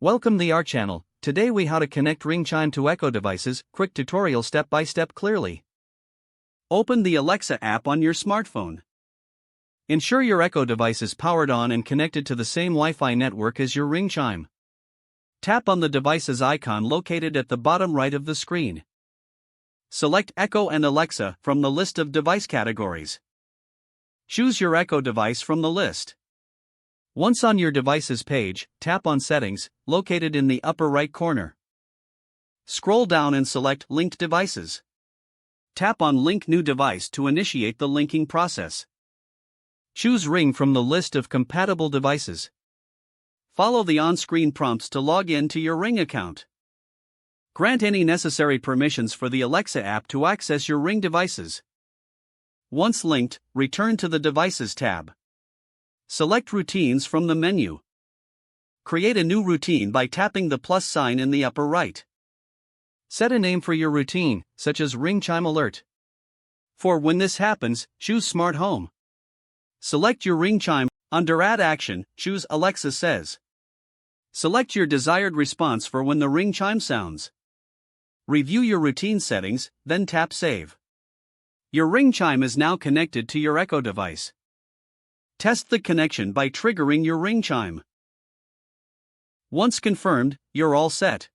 Welcome to our channel. Today we how to connect Ring Chime to Echo devices, quick tutorial step by step clearly. Open the Alexa app on your smartphone. Ensure your Echo device is powered on and connected to the same Wi-Fi network as your Ring Chime. Tap on the device's icon located at the bottom right of the screen. Select Echo and Alexa from the list of device categories. Choose your Echo device from the list. Once on your device's page, tap on Settings, located in the upper right corner. Scroll down and select Linked Devices. Tap on Link New Device to initiate the linking process. Choose Ring from the list of compatible devices. Follow the on-screen prompts to log in to your Ring account. Grant any necessary permissions for the Alexa app to access your Ring devices. Once linked, return to the Devices tab. Select Routines from the menu. Create a new routine by tapping the plus sign in the upper right. Set a name for your routine, such as Ring Chime Alert. For when this happens, choose Smart Home. Select your Ring Chime. Under Add Action, choose Alexa Says. Select your desired response for when the Ring Chime sounds. Review your routine settings, then tap Save. Your Ring Chime is now connected to your Echo device. Test the connection by triggering your Ring Chime. Once confirmed, you're all set.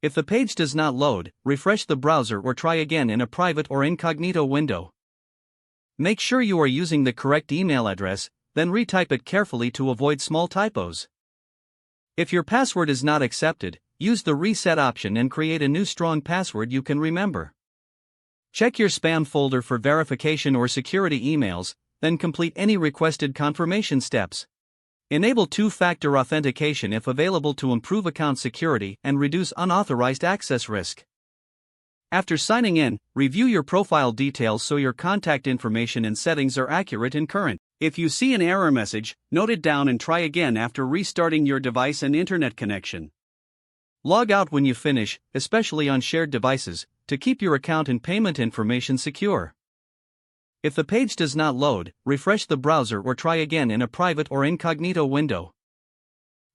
If the page does not load, refresh the browser or try again in a private or incognito window. Make sure you are using the correct email address, then retype it carefully to avoid small typos. If your password is not accepted, use the reset option and create a new strong password you can remember. Check your spam folder for verification or security emails, then complete any requested confirmation steps. Enable two-factor authentication if available to improve account security and reduce unauthorized access risk. After signing in, review your profile details so your contact information and settings are accurate and current. If you see an error message, note it down and try again after restarting your device and internet connection. Log out when you finish, especially on shared devices, to keep your account and payment information secure. If the page does not load, refresh the browser or try again in a private or incognito window.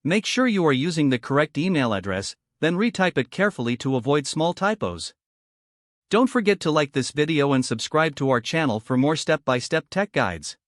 Make sure you are using the correct email address, then retype it carefully to avoid small typos. Don't forget to like this video and subscribe to our channel for more step-by-step tech guides.